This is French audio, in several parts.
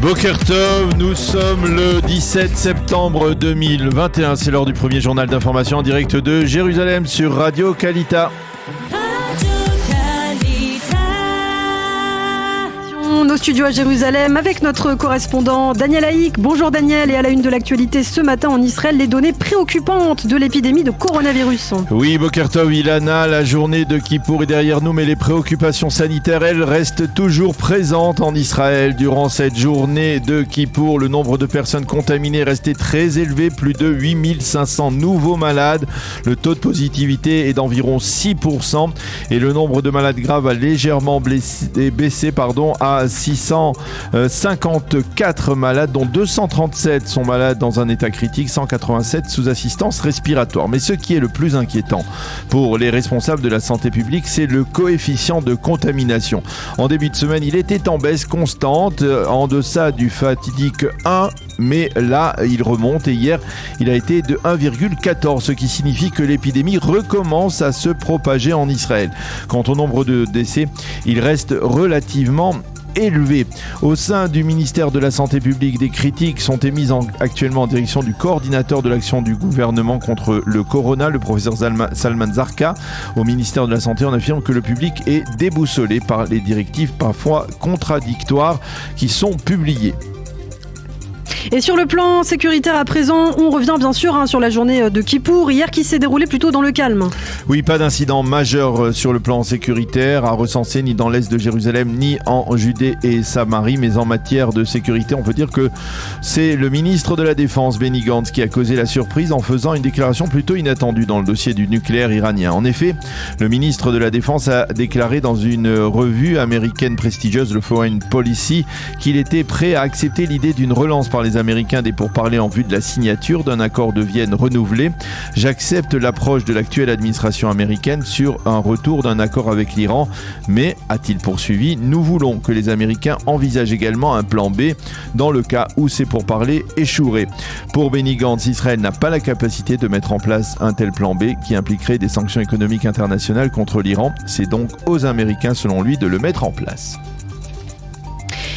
Boker Tov, nous sommes le 17 septembre 2021, c'est l'heure du premier journal d'information en direct de Jérusalem sur Radio Kalita. Nos studios à Jérusalem avec notre correspondant Daniel Haïk. Bonjour Daniel, et à la une de l'actualité ce matin en Israël, les données préoccupantes de l'épidémie de coronavirus. Oui, Boker Tov, Ilana, la journée de Kippour est derrière nous, mais les préoccupations sanitaires, elles, restent toujours présentes en Israël. Durant cette journée de Kippour, le nombre de personnes contaminées est resté très élevé, plus de 8500 nouveaux malades. Le taux de positivité est d'environ 6% et le nombre de malades graves a légèrement baissé à 654 malades, dont 237 sont malades dans un état critique, 187 sous assistance respiratoire. Mais ce qui est le plus inquiétant pour les responsables de la santé publique, c'est le coefficient de contamination. En début de semaine, il était en baisse constante, en deçà du fatidique 1, mais là, il remonte et hier, il a été de 1,14, ce qui signifie que l'épidémie recommence à se propager en Israël. Quant au nombre de décès, il reste relativement élevé. Au sein du ministère de la Santé publique, des critiques sont émises actuellement en direction du coordinateur de l'action du gouvernement contre le corona, le professeur Salman Zarka. Au ministère de la Santé, on affirme que le public est déboussolé par les directives parfois contradictoires qui sont publiées. Et sur le plan sécuritaire à présent, on revient bien sûr sur la journée de Kippour, hier qui s'est déroulée plutôt dans le calme. Oui, pas d'incident majeur sur le plan sécuritaire à recenser ni dans l'est de Jérusalem ni en Judée et Samarie, mais en matière de sécurité, on peut dire que c'est le ministre de la Défense, Benny Gantz, qui a causé la surprise en faisant une déclaration plutôt inattendue dans le dossier du nucléaire iranien. En effet, le ministre de la Défense a déclaré dans une revue américaine prestigieuse, le Foreign Policy, qu'il était prêt à accepter l'idée d'une relance par les Américains des pourparlers en vue de la signature d'un accord de Vienne renouvelé. J'accepte l'approche de l'actuelle administration américaine sur un retour d'un accord avec l'Iran, mais, a-t-il poursuivi, nous voulons que les Américains envisagent également un plan B dans le cas où ces pourparlers échoueraient. Pour Benny Gantz, Israël n'a pas la capacité de mettre en place un tel plan B qui impliquerait des sanctions économiques internationales contre l'Iran. C'est donc aux Américains, selon lui, de le mettre en place.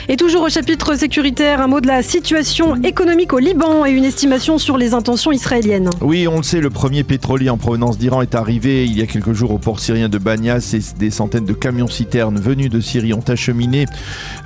Et toujours au chapitre sécuritaire, un mot de la situation économique au Liban et une estimation sur les intentions israéliennes. Oui, on le sait, le premier pétrolier en provenance d'Iran est arrivé il y a quelques jours au port syrien de Banias et des centaines de camions-citernes venus de Syrie ont acheminé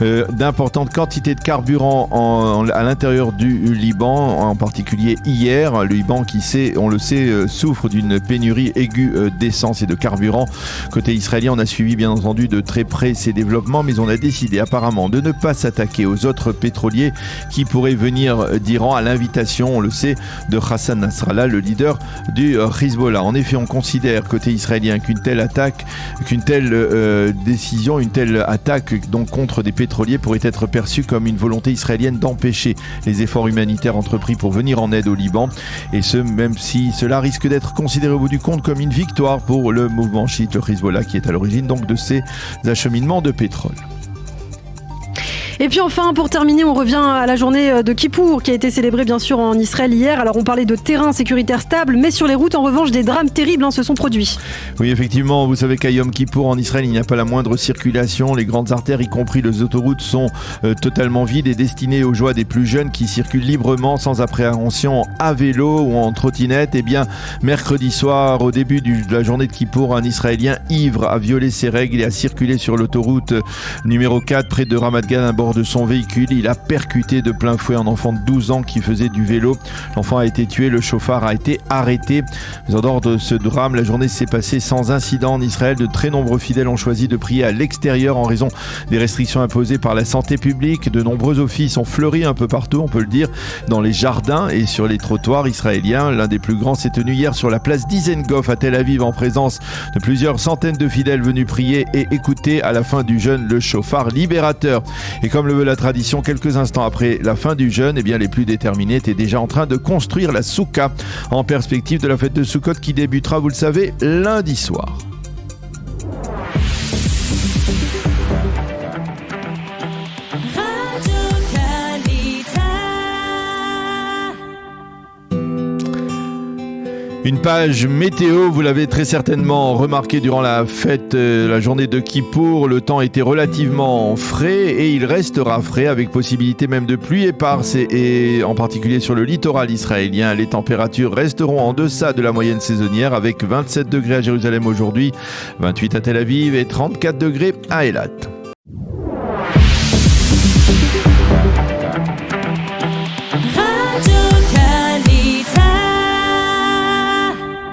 d'importantes quantités de carburant à l'intérieur du Liban, en particulier hier. Le Liban qui, on le sait, souffre d'une pénurie aiguë d'essence et de carburant. Côté israélien, on a suivi bien entendu de très près ces développements, mais on a décidé apparemment de ne pas s'attaquer aux autres pétroliers qui pourraient venir d'Iran à l'invitation, on le sait, de Hassan Nasrallah, le leader du Hezbollah. En effet, on considère côté israélien qu'une telle attaque donc contre des pétroliers pourrait être perçue comme une volonté israélienne d'empêcher les efforts humanitaires entrepris pour venir en aide au Liban, et ce même si cela risque d'être considéré au bout du compte comme une victoire pour le mouvement chiite, le Hezbollah, qui est à l'origine donc de ces acheminements de pétrole. Et puis enfin, pour terminer, on revient à la journée de Kippour qui a été célébrée bien sûr en Israël hier. Alors on parlait de terrain sécuritaire stable, mais sur les routes en revanche des drames terribles se sont produits. Oui, effectivement, vous savez qu'à Yom Kippour en Israël, il n'y a pas la moindre circulation. Les grandes artères, y compris les autoroutes, sont totalement vides et destinées aux joies des plus jeunes qui circulent librement sans appréhension à vélo ou en trottinette. Et bien, mercredi soir, au début de la journée de Kippour, un Israélien ivre a violé ses règles et a circulé sur l'autoroute numéro 4 près de Ramat Gan à bord de son véhicule. Il a percuté de plein fouet un enfant de 12 ans qui faisait du vélo. L'enfant a été tué, le chauffard a été arrêté. Mais en dehors de ce drame, la journée s'est passée sans incident en Israël. De très nombreux fidèles ont choisi de prier à l'extérieur en raison des restrictions imposées par la santé publique. De nombreux offices ont fleuri un peu partout, on peut le dire, dans les jardins et sur les trottoirs israéliens. L'un des plus grands s'est tenu hier sur la place d'Izengoff à Tel Aviv en présence de plusieurs centaines de fidèles venus prier et écouter à la fin du jeûne le chauffard libérateur. Et comme le veut la tradition, quelques instants après la fin du jeûne, les plus déterminés étaient déjà en train de construire la souka en perspective de la fête de Sukkot qui débutera, vous le savez, lundi soir. Une page météo, vous l'avez très certainement remarqué durant la fête, la journée de Kippour, le temps était relativement frais et il restera frais avec possibilité même de pluie éparse et en particulier sur le littoral israélien. Les températures resteront en deçà de la moyenne saisonnière avec 27 degrés à Jérusalem aujourd'hui, 28 à Tel Aviv et 34 degrés à Eilat.